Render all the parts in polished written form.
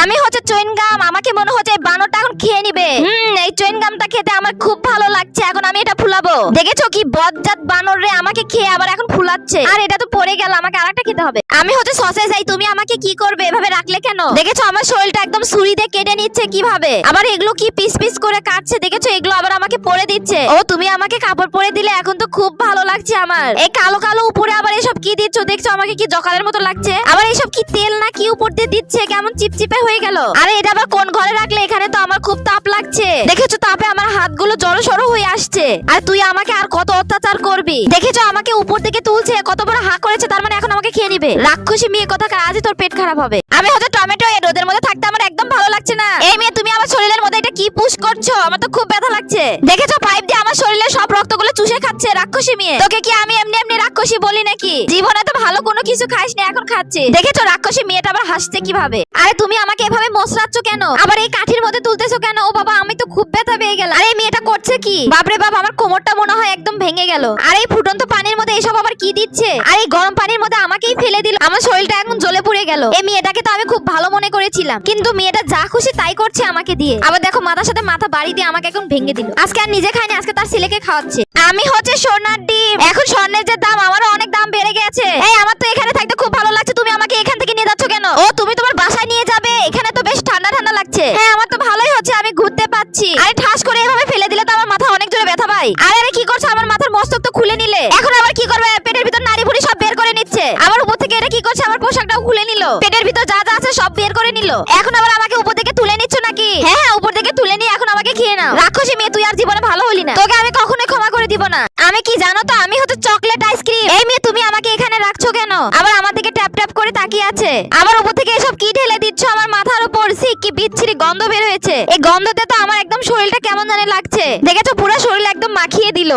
আমি হচ্ছে চুইনগাম, আমাকে মনে হচ্ছে এই বানরটা এখন খেয়ে নিবে। এই চুইনগামটা খেতে আমার খুব ভালো লাগছে, এখন আমি এটা ফুলাবো। দেখেছো কি বজ্জাত বানর রে, আমাকে খেয়ে আবার এখন ফুলাচ্ছে। আর এটা তো পড়ে গেল, আমাকে আরেকটা খেতে হবে। আমি হচ্ছে সসেজ, এই তুমি আমাকে কি করবে, এভাবে রাখলে কেন? দেখেছো আমার শরীরটা একদম ছুরি দিয়ে কেটে নিচ্ছে কিভাবে, আবার এগুলো কি পিস পিস করে কাটছে। দেখেছো এগুলো আবার আমাকে পরে দিচ্ছে। ও তুমি আমাকে কাপড় পরে দিলে, এখন তো খুব ভালো লাগছে আমার। এই কালো কালো উপরে আবার এসব কি দিচ্ছ, দেখছো আমাকে কি জকালের মতো লাগছে। আবার এসব কি তেল না কি উপর দিয়ে দিচ্ছে, কেমন চিপচিপে হয়ে গেল। আরে এটা আবার কোন ঘরে রাখলে, এখানে তো আমার খুব তাপ লাগছে। দেখেছো তাপে আমার হাতগুলো জড়সড় হয়ে আসছে। আর তুই আমাকে আর কত অত্যাচার করবি। দেখেছো আমাকে উপর থেকে তুলছে, কত বড় হা করেছে, তার মানে এখন আমাকে খেয়ে নিবে। রাক্ষসী মেয়ে কোথাকার, আজই তোর পেট খারাপ হবে। আমি হচ্ছে টমেটো, এই রোদের মধ্যে থাকতে আমার একদম ভালো লাগছে না। এই মেয়ে তুমি আমার শরীরের মধ্যে এটা কি পুশ করছো, আমার তো খুব ব্যথা লাগছে। দেখেছো পাইপ দিয়ে আমার শরীরের সব রক্তগুলো চুষে খাচ্ছে রাক্ষসী মেয়ে। তোকে কি আমি এমনি এমনি রাক্ষসী বলি নাকি? জীবনে তো ভালো কোনো কিছু খাইস না, এখন খাচ্ছি। দেখেছো রাক্ষসী মেয়েটা আবার হাসছে কিভাবে। আরে তুমি আমাকে এভাবে মোচড়াচ্ছ কেন, আবার এই কাঠির মধ্যে তুলতেছো কেন? ও বাবা আমি তো খুব ব্যথা পেয়ে গেলাম। আরে এই মেয়েটা করছে কি? বাপরে বাপ, আমার কোমরটা মনে হয় একদম ভেঙে গেল। আর এই ফুটন্ত পানির মধ্যে এসব আবার কি দিচ্ছে? আর এই গরম পানির মধ্যে আমাকেই ফেলে দিল, আমার শরীরটা এখন জ্বলে পুড়ে গেল। এই মেয়েটাকে তো আমি খুব ভালো মনে করেছিলাম, কিন্তু মেয়েটা যা খুশি তাই করছে আমাকে দিয়ে। আবার দেখো মাথার সাথে মাথা বাড়ি দিয়ে আমাকে এখন ভেঙে দিল। আজকে আর নিজে খাইনি, আজকে তার ছেলেকে খাওয়াচ্ছে। আমি হচ্ছে সোনার ডিম, এখন স্বর্ণের যে দাম, আমারও অনেক দাম বেড়ে গেছে। এই আমার তো এখানে থাকতে খুব ভালো লাগছে, তুমি আমাকে এখান থেকে নিয়ে যাচ্ছ কেন? ও তুমি তোমার বাসায় নিয়ে যাবে, এখানে তো বেশ ঠান্ডা ঠান্ডা লাগছে। হ্যাঁ আমার তো ভালোই হচ্ছে, আমি ঘুরতে পাচ্ছি। আরে ঠাস করে এভাবে ফেলে দিলে তো আমার মাথা অনেক জোরে ব্যথা পাই। আরে আরে কি করছো, আমার মাথার মস্তক তো খুলে নিলে, এখন আবার কি করবে? পেটের ভিতর নাড়ি ভুড়ি সব বের করে নিচ্ছে। আবার উপর থেকে এটা কি করছে, আমার পোশাকটাও খুলে নিল, পেটের ভিতর যা যা আছে সব বের করে নিল। এখন আবার আমাকে উপর থেকে তুলে নিচ্ছ নাকি? হ্যাঁ হ্যাঁ উপর থেকে তুলে নিয়ে এখন আমাকে খেয়ে নাও। রাক্ষসী মেয়ে তুই আর জীবনে ভালো হলি না, তোকে আমি কখনোই ক্ষমা করে দিব না। আমি কি জানো তো, আমি হচ্ছে চকলেট আইসক্রিম। এই মেয়ে তুমি আমাকে এখানে রাখছো কেন? আবার আমার দিকে ট্যাপ ট্যাপ করে তাকিয়ে আছে। আবার উপর থেকে এসব কি ঢেলে দিচ্ছ আমার মাথার উপর? কি বিচ্ছিরি গন্ধ বের হয়েছে। এই গন্ধতে তো আমার একদম শরীরটা কেমন জানি লাগছে। দেখেছো পুরো শরীর একদম মাখিয়ে দিল।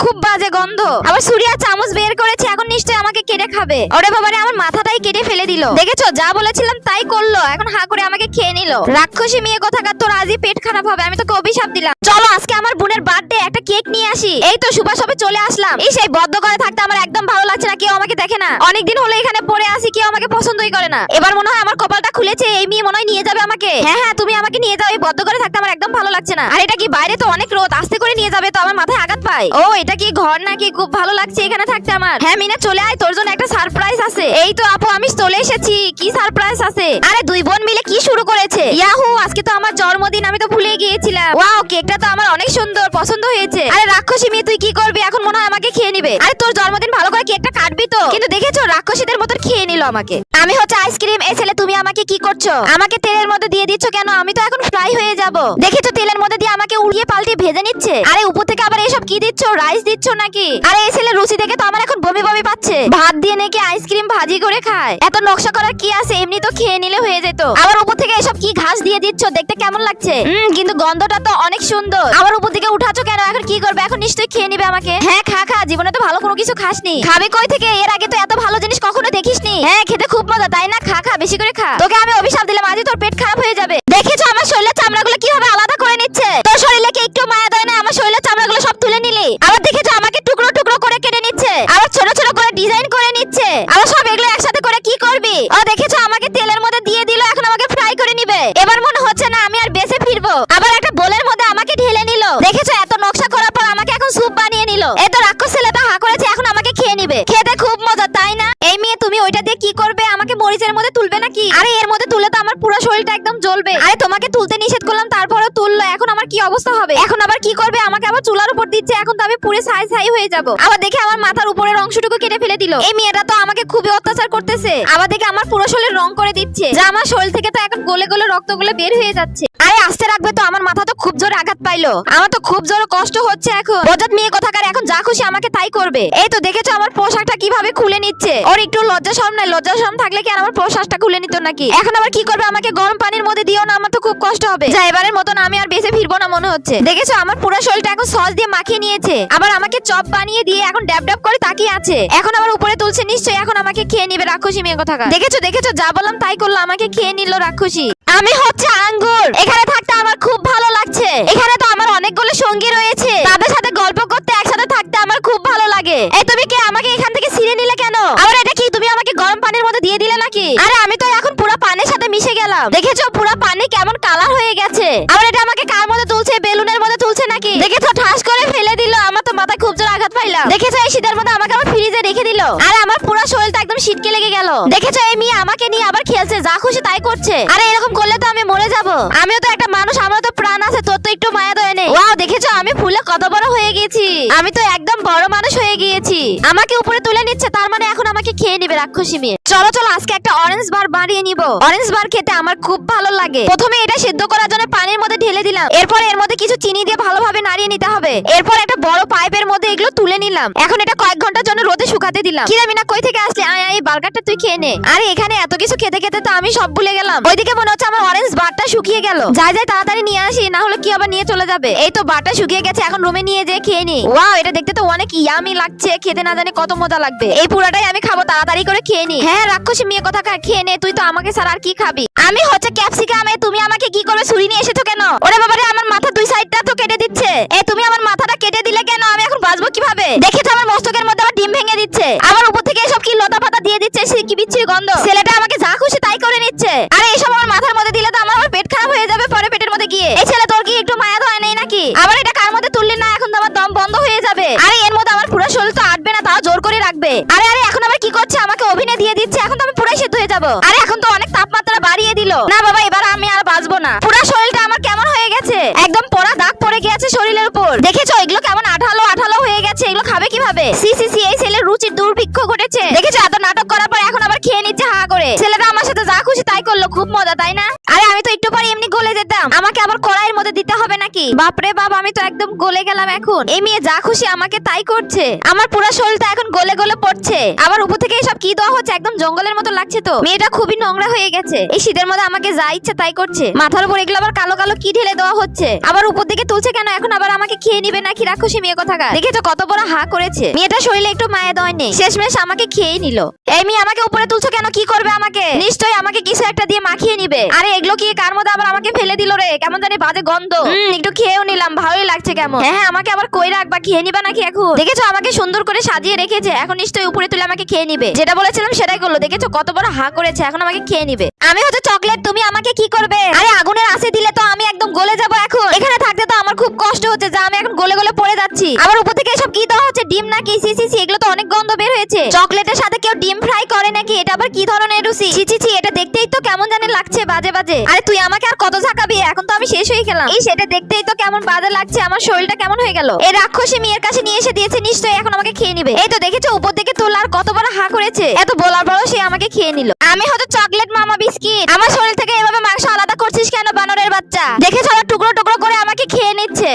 খুব বাজে গন্ধ। আবার সুরিয়া চামচ বের করেছে, এখন নিশ্চয়ই আমাকে কেটে খাবে। ওরে বাবারে, আমার মাথাটাই কেটে ফেলে দিল। দেখেছো যা বলেছিলাম তাই করলো, এখন হা করে আমাকে খেয়ে নিল। রাক্ষসী মেয়ে কোথাকার, তোর আজই পেট খারাপ হবে, আমি তোকে অভিশাপ দিলাম। চলো আজকে আমার বোনের বার্থডে, একটা কেক নিয়ে আসি। এই তো সুবা সবে চলে আসলাম। এই সেই বদ্ধ করে থাকতে আমার একদম ভালো লাগছে না, কেউ আমাকে দেখে না। অনেকদিন হলো এখানে পড়ে আসি, কেউ আমাকে পছন্দই করে না। এবার মনে হয় আমার কপালটা খুলেছে, এই মেয়ে মনে হয় নিয়ে যাবে আমাকে। হ্যাঁ হ্যাঁ তুমি আমাকে নিয়ে যাও, এই বদ্ধ করে থাকতে আমার একদম ভালো লাগছে না। আর এটা কি বাইরে তো অনেক রোদ, আস্তে করে নিয়ে যাবে তো আমার মাথায় আঘাত পায়। ও এটা কি ঘর নাকি? খুব ভালো লাগছে এখানে থাকতে আমার। হ্যাঁ মিনা চলে আয়, তোর জন্য একটা সারপ্রাইজ আছে। এই তো আপু আমি চলে এসেছি, কি সারপ্রাইজ আছে? আরে দুই বোন মিলে কি শুরু করেছে? ইয়াহু আজকে তো আমার জন্মদিন, আমি তো ভুলে গিয়েছিলাম। ওয়াও কেকটা তো আমার অনেক সুন্দর, পছন্দ হয়েছে। আরে রাক্ষসী মেয়ে তুই কি করবি এখন? মনে হয় আমাকে খেয়ে নিবে। আরে তোর জন্মদিন ভালো করে কেকটা কাটবি তো? কিন্তু দেখেছো রাক্ষসীদের মতো খেয়ে নিল আমাকে। আমি হচ্ছে আইসক্রিম, এই ছেলে তুমি আমাকে কি করছো? আমাকে তেলের মধ্যে দিয়ে দিচ্ছ কেন? আমি তো এখন ফ্রাই হয়ে যাব। দেখেছো তেলের মধ্যে দিয়ে আমাকে উড়িয়ে পাল্টিয়ে ভেজে নিচ্ছে। আরে উপর থেকে আবার এসব কি দিচ্ছ, রাইস দিচ্ছ নাকি? আরে এই ছেলে রুচি দেখে তো আমার এখন বমি বমি পাচ্ছে। ভাত দিয়ে নাকি আইসক্রিম ভাজি করে খায়, এত নকশা করার কি আছে? এমনি তো খেয়ে নিলে হয়ে যেত। আবার উপর থেকে এসব কি ঘাস দিয়ে দিচ্ছ, দেখতে কেমন লাগছে? কিন্তু গন্ধটা তো অনেক সুন্দর। আবার উপর থেকে উঠাচ্ছ কেন? এখন কি করবে? এখন নিশ্চয়ই খেয়ে নিবে আমাকে। হ্যাঁ খা খা, জীবনে তো ভালো কোনো কিছু খাসনি। খাবি কই থেকে? এর আগে তো এত ভালো জিনিস কখনো দেখিসনি। হ্যাঁ খেতে খুব মজা তাই না? খা খা বেশি করে খা। তোকে আমি অভিশাপ দিলাম, আজই তোর পেট খারাপ হয়ে যাবে। দেখেছো আমার শরীরের চামড়াগুলো কিভাবে আলাদা করে নিচ্ছে? তোর শরীরে কি একটু মায়া দেয় না? আমার শরীরের চামড়াগুলো সব তুলে নিলি। আবার দেখেছো আমাকে টুকরো টুকরো করে কেটে নিচ্ছে, আবার ছোট ছোট করে ডিজাইন করে নিচ্ছে। আবার সব এগুলো একসাথে করে কি করবি? ও দেখেছো আমাকে তেলের মধ্যে দিয়ে দিল, এখন আমাকে ফ্রাই করে নিবে। এবার মনে হচ্ছে না আমি আর বেঁচে ফিরবো। আবার একটা বোলের মধ্যে আমাকে ঢেলে নিল। দেখেছো এত নকশা করার পর আমাকে এখন স্যুপ বানিয়ে নিল। এই তো রাক্ষস ছেলেটা হা করেছে, এখন আমাকে খেয়ে নিবে। খেতে খুব মজা তাই না? এই মেয়ে তুমি ওইটা দিয়ে কি করবে? আমাকে মরিচের মধ্যে তুলবে নাকি? আরে এর মধ্যে তুলে তো আমার পুরো শরীরটা একদম জ্বলবে। আরে তোমাকে তুলতে নিষেধ করলাম, তারপরেও তুললো, এখন আমার কি অবস্থা হবে? এখন আবার কি করবে? আমাকে আবার চুলার উপর দিচ্ছে, এখন তো আমি পুরো ছাই ছাই হয়ে যাব। আবার দেখে আমার মাথার উপরের অংশটুকু কেটে ফেলে দিল। এই মেয়েটা তো আমাকে খুবই অত্যাচার করতেছে। আবার দেখে আমার পুরো শরীর রং করে দিচ্ছে, যা আমার শরীর থেকে তো এখন গলে গলে রক্তগুলো বের হয়ে যাচ্ছে। আরে আস্তে রাখবে তো, আমার মাথা তো খুব জোরে আঘাত পাইলো। আমার তো খুব জোরে কষ্ট হচ্ছে এখন। বজ্জাত মেয়ে কোথাকার, এখন যা খুশি আমাকে তাই করবে। এই তো দেখেছো আমার পোশাকটা কিভাবে খুলে নিচ্ছে। ওর একটু লজ্জা শরম নাই, লজ্জা শরম থাকলে কি আর আমার পোশাকটা খুলে নিত নাকি? এখন আবার কি করবে? আমাকে গরম পানির মধ্যে দিও না, আমার তো খুব কষ্ট হবে। যা এবারের মতন আমি আর বেঁচে ফিরবো না মনে হচ্ছে। দেখেছো আমার পুরো শরীরটা এখন সস দিয়ে মাখিয়ে নিয়েছে, আবার আমাকে চপ বানিয়ে দিয়ে এখন ড্যাব ড্যাব করে তাকিয়ে আছে। এখন আবার উপরে তুলছে, নিশ্চয়ই এখন আমাকে খেয়ে নিবে রাক্ষসী মেয়ে কোথাকার। দেখেছো দেখেছো যা বললাম তাই করলো, আমাকে খেয়ে নিল রাক্ষসী। আমি হচ্ছে আঙ্গুর, এখানে থাকতে আমার খুব ভালো লাগছে। এখানে তো আমার অনেকগুলো সঙ্গী রয়েছে, তাদের সাথে গল্প করতে একসাথে থাকতে আমার খুব ভালো লাগে। এই তুমি কে আমাকে এখান থেকে ছিঁড়ে নিলে কেন? আবার এটা কি তুমি আমাকে গরম পানির মধ্যে দিয়ে দিলে নাকি? আরে আমি তো এখন পুরো পানির সাথে মিশে গেলাম। দেখেছো পুরো পানি কেমন কালার হয়ে গেছে। আবার এটা আমাকে কার মধ্যে তুলছে, বেলুনের মধ্যে তুলছে নাকি? দেখেছো ঠাস করে ফেলে দিল, আমার তো মাথায় খুব জোর আঘাত পাইলাম। দেখেছো এই শীতের মধ্যে আমাকে আবার ফ্রিজে রেখে দিল, আর আমার পুরো শরীরটা একদম শীতকে লেগে গেল। দেখেছো এই মেয়ে আমাকে নিয়ে আবার খেলছে, যা খুশি তাই করছে। আরে এরকম করলে তো আমি মরে যাব। আমিও তো একটা মানুষ, আমারও তো প্রাণ আছে, তোর তো একটু মায়া দয়া নেই। ওয়াও দেখেছো আমি ফুলে কত বড় হয়ে গেছি, আমি তো একদম বড় মানুষ হয়ে গিয়েছি। আমাকে উপরে তুলে নিচ্ছে, তার মানে এখন আমাকে খেয়ে নিবে রাক্ষসী মেয়ে। চলো চলো আজকে একটা অরেঞ্জ বার বানিয়ে নিব। অরেঞ্জ বার খেতে আমার খুব ভালো লাগে। প্রথমে এটা সিদ্ধ করার জন্য পানির মধ্যে ঢেলে দিলাম, এরপর এর মধ্যে কিছু চিনি দিয়ে ভালোভাবে নাড়িয়ে নিতে হবে। এরপর একটা বড় পাইপের মধ্যে এগুলো তুলে নিলাম। এখন এটা কয়েক ঘন্টার জন্য রোদে শুকাতে দিলাম। কিরে মিনা কই থেকে আসলে? আয় আয় বার্গারটা তুই খেয়ে নে। আরে এখানে এত কিছু খেতে খেতে তো আমি সব ভুলে গেলাম। ওইদিকে মনে হচ্ছে আমার অরেঞ্জ বারটা শুকিয়ে গেল। যাই যাই তাড়াতাড়ি নিয়ে আসি, না হলে কি আবার নিয়ে চলে যাবে। এই তো বারটা শুকিয়ে গেছে, এখন রুমে নিয়ে যেয়ে খেয়ে নি। ওয়াও এটা দেখতে তো অনেক ইয়ামি লাগছে, খেতে না জানি কত মজা লাগবে। এই পুরাটাই আমি খাবো, তাড়াতাড়ি করে খেয়ে নি। হ্যাঁ রাক্ষসী মেয়ে কথা খেয়ে নে, তুই তো আমাকে ছাড়া আর কি খাবি? আমি হচ্ছে ক্যাপসিকাম, তুমি আমাকে কি করবে? ছুরি নিয়ে এসেছো কেন? ওরে বাবারে আমার মাথা দুই সাইডটা তো কেটে দিচ্ছে। তুমি আমার মাথাটা কেটে দিলে কেন? আমি এখন বাঁচবো কিভাবে? দেখেছো আমার মস্তকের মধ্যে আবার ডিম ভেঙে দিচ্ছে, আবার উপর থেকে এসব কি লতা পাতা দিয়ে দিচ্ছে, সে কি বিচ্ছিরি গন্ধ। ছেলেটা আমাকে যা খুশি তাই করে নিচ্ছে। আরে এসব আমার মাথার মধ্যে দিলে তো আমার পেট খারাপ হয়ে যাবে পরে পেটের মধ্যে গিয়ে। এই ছেলে তোর কি একটু মায়া ধরে নেই নাকি? আবার এটা কার মধ্যে তুললি না, এখন তো আমার দম বন্ধ হয়ে যাবে। আরে এর মধ্যে আমার পুরো শরীর তো আটবে না, তাও জোর করে রাখবে। আরে আরে এখন আবার কি করছে? আমাকে অভিনয় দিয়ে দিচ্ছে, এখন তো আমি পুরাই সিদ্ধ হয়ে যাবো। আরে এখন তো অনেক তাপমাত্রা বাড়িয়ে দিল। না বাবা এবার আমি আর বাঁচবো না। পুরো শরীরটা আমার কেমন হয়ে গেছে, একদম পোড়া দাগ পড়ে গিয়েছে শরীরের উপর। দেখেছো এগুলো কেমন আঠালো আঠালো হয়ে গেছে, এগুলো খাবে কিভাবে? সি সি সি, এই ছেলের রুচির দুর্ভিক্ষ ঘটেছে। দেখেছো এত নাটক করার পর এখন আবার খেয়ে নিচ্ছে হা করে। ছেলেটা আমার সাথে যা খুশি তাই করলো, খুব মজা তাই না? আরে আমি তো একটু পরে এমনি গলে যেতাম, আমাকে আবার কড়াইয়ের মধ্যে দিতে হবে নাকি? বাপরে বাপ আমি তো একদম গলে গেলাম। এখন এই মেয়ে যা খুশি আমাকে তাই করছে, আমার পুরো শরীরটা এখন গলে গলে পড়ছে। আবার উপর থেকে এসব কি দেওয়া হচ্ছে, একদম জঙ্গলের মতো লাগছে তো। মেয়েটা খুবই নোংরা হয়ে গেছে, এই শীতের মধ্যে আমাকে যা ইচ্ছে তাই করছে। মাথার উপর এগুলো আবার কালো কালো কি ঢেলে দেওয়া হচ্ছে, আবার উপর দিকে তুলছে কেন? এখন আবার আমাকে খেয়ে নিবে নাকি রাক্ষসী মেয়ে কোথাকার? দেখেছো কত বড় হা করেছে। মেয়েটা শরীরে একটু মায়া দয় নেই, শেষমেশ আমাকে খেয়েই নিল। এই মেয়ে আমাকে উপরে তুলছো কেন? কি করবে আমাকে? নিশ্চয়ই আমাকে কিছু একটা দিয়ে মাখিয়ে নিবে। আরে এগুলো কি কার মধ্যে আবার আমাকে ফেলে দিল রে, কেমন জানি বাজে গন্ধ। একটু খেয়েও নিলাম, ভালোই লাগছে কেমন। হ্যাঁ আমাকে আবার কই রাখবা, খেয়ে নিবা নাকি এখন? দেখেছো আমাকে সুন্দর করে সাজিয়ে রেখেছে, এখন নিশ্চয়ই উপরে তুলে আমাকে খেয়ে নিবে। যেটা বলেছিলাম সেটাই করলো। দেখেছো কত বড় হা করেছে, এখন আমাকে খেয়ে নিবে। আমি হচ্ছে চকলেট, তুমি আমাকে কি করবে? আরে আগুনের আঁচে দিলে তো আমি একদম গলে যাবো। এখন এখানে থাকতে তো আমার খুব কষ্ট হচ্ছে, যা আমি এখন গলে গলে পড়ে যাচ্ছি। আবার উপর থেকে এসব কি দেওয়া হচ্ছে, ডিম নাকি? সি সি সি, এগুলো তো অনেক গন্ধ বের হয়েছে। চকলেটের সাথে কেউ ডিম ফ্রাই করে নাকি? এটা আবার কি ধরনের রুচি? ছি ছি ছি, এটা দেখতেই তো কেমন জানি লাগছে, বাজে বাজে। আরে তুই আমাকে আর কত ঝাঁকাবি? এখন তো আমি শেষ হয়ে গেলাম। এই সেটা দেখতেই তো কেমন বাজে লাগছে, আমার শরীরটা কেমন হয়ে গেল। এই রাক্ষসী মেয়ের কাছে নিয়ে এসে দিয়েছে, নিশ্চয়ই এখন আমাকে খেয়ে নিবে। এই তো দেখেছো উপর থেকে তোলা আর কত বড় হা করেছে, এত বলার পরও সে আমাকে খেয়ে নিল। আমি হয়তো চকলেট মামা বিস্কিট, আমার শরীর থেকে এভাবে মাংস আলাদা করছিস কেন বানরের বাচ্চা? দেখেছো ওরা টুকরো টুকরো করে আমাকে খেয়ে নিচ্ছে।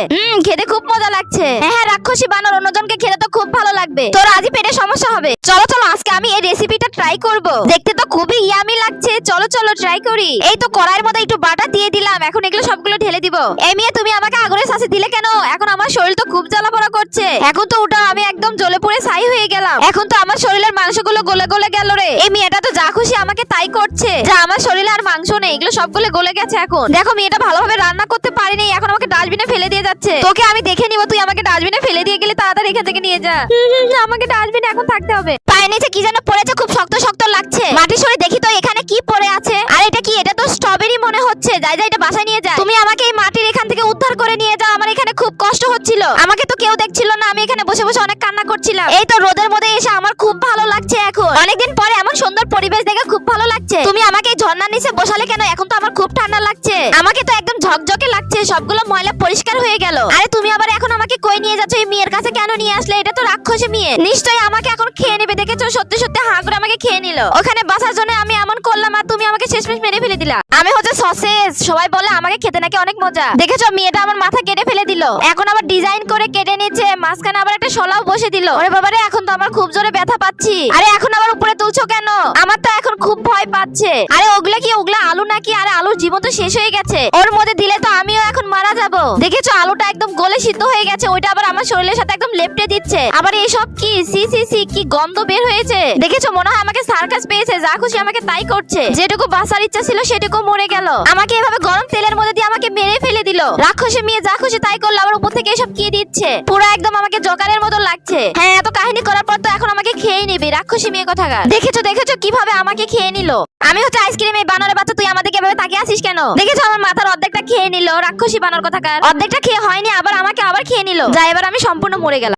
খেতে খুব মজা লাগছে। হ্যাঁ রাক্ষসী বানর, অন্যজনকে খেলে তো খুব ভালো লাগবে, তোর আজই পেটে সমস্যা হবে। চলো চলো আজকে আমি এই রেসিপিটা ট্রাই করব, দেখতে তো খুবই ইয়ামি লাগছে। চলো চলো ট্রাই করি। এই তো কড়াইয়ের মধ্যে একটু বাটার দিয়ে দিলাম, এখন এগুলো সবগুলো ঢেলে দিব। এই মেয়ে তুমি আমাকে আগুনের সাথে দিলে কেন? এখন আমার শরীর তো খুব জ্বালাপোড়া করছে। এখন তো ওটা আমি একদম জ্বলে পুড়ে ছাই হয়ে গেলাম, এখন তো আমার শরীরের মাংসগুলো গলে গলে গেল রে। এই মেয়েটা তো যা খুশি আমাকে তাই করছে, যা আমার শরীরে আর মাংস নেই, এগুলো সবগুলো গলে গেছে। এখন দেখো মেয়েটা ভালোভাবে রান্না করতে পারিনি, এখন আমাকে ডাস্টবিনে ফেলে দিয়ে যাচ্ছে। তোকে আমি দেখে নিব, তুই আমাকে ডাস্টবিনে ফেলে দিয়ে গেলে তাড়াতাড়ি এখান থেকে নিয়ে যা। আমাকে ডাস্টবিনে এখন থাকতে হবে। পায়ের নিচে কি যেন পড়েছে, খুব শক্ত শক্ত লাগছে। মাটি সরে দেখি তো এখানে কি পড়ে আছে। আর এটা কি? এটা তো স্ট্রবেরি মনে হচ্ছে। যাই যাই এটা বাসায় নিয়ে যা। তুমি আমাকে এই মাটির এখান থেকে উদ্ধার করে নিয়ে যাও, আমার এখানে খুব কষ্ট হচ্ছিল। আমাকে তো কেউ দেখছিল না, আমি এখানে বসে বসে অনেক কান্না করছিলাম। এই তো রোদের মধ্যে এসে আমার খুব ভালো লাগছে, এখন অনেকদিন পরে এমন সুন্দর পরিবেশ দেখে খুব ভালো লাগছে। তুমি আমাকে এই ঝর্ণার নিচে বসালে কেন? এখন তো আমার খুব ঠান্ডা লাগছে, আমাকে তো একদম ঝকঝকে লাগছে, সবগুলো ময়লা পরিষ্কার হয়ে গেল। আরে তুমি আবার এখন আমাকে কই নিয়ে যাচ্ছ? এই মেয়ের কাছে কেন নিয়ে আসলে? এটা তো রাক্ষসী মেয়ে, নিশ্চয়ই আমাকে এখন খেয়ে নেবে। দেখেছো সত্যি সত্যি হা করে আমাকে খেয়ে নিল। ওখানে বাসার জন্য আমি এমন করলাম আর তুমি আমাকে শেষমেশ মেরে ফেলে দিলা। আমি হচ্ছে সসেজ, সবাই বলে আমাকে খেতে নাকি অনেক মজা। দেখেছো মেয়েটা আমার মাথা কেটে ফেলে দিল, এখন আবার ডিজাইন করে কেটে নিচ্ছে, মাঝখানে আবার একটা শলাও বসে দিল। ওরে বাবারে এখন তো আমার খুব জোরে ব্যথা পাচ্ছি। আরে এখন আবার উপরে তুলছো কেন? আমার তো এখন খুব ভয় পাচ্ছে। আরে ওগুলা কি? ওগুলা আলু নাকি? আরে আলুর জীবন তো শেষ হয়ে গেছে, ওর মধ্যে দিলে তো আমিও এখন মারা যাব। দেখেছো আলুটা একদম গলে সিদ্ধ হয়ে গেছে, ওইটা আবার আমার শরীরের সাথে একদম লেপটে দিচ্ছে। আবার এসব কি? সি সি সি, কি গন্ধ বের হয়েছে। দেখেছো মনে হয় আমাকে সার্কাস পেয়েছে, যা খুশি আমাকে তাই করছে। যেটুকু বাঁচার ইচ্ছা ছিল সেটুকু মরে গেল, আমাকে এভাবে গরম তেলের মধ্যে দিয়ে আমাকে মেরে ফেলে দিল। রাক্ষসী মেয়ে যা খুশি তাই করলো, আবার উপর থেকে এসব কি দিচ্ছে, পুরো একদম আমাকে জোকারের মতো লাগছে। হ্যাঁ এত কাহিনী করার পর তো এখন আমাকে খেয়ে নিবি, রাক্ষসী মেয়ে কোথাকার। দেখেছো দেখেছো কিভাবে আমাকে খেয়ে নিল। আমি হচ্ছে আইসক্রিম, এই বানরের বাচ্চা তুই আমাদেরকে এভাবে তাকিয়ে আছিস কেন? দেখেছো আমার মাথার অর্ধেকটা খেয়ে নিল, রাক্ষসী বানর কোথাকার। অর্ধেকটা খেয়ে হয়নি, আবার আমাকে আবার খেয়ে নিল। যা, এবার আমি সম্পূর্ণ মরে গেলাম।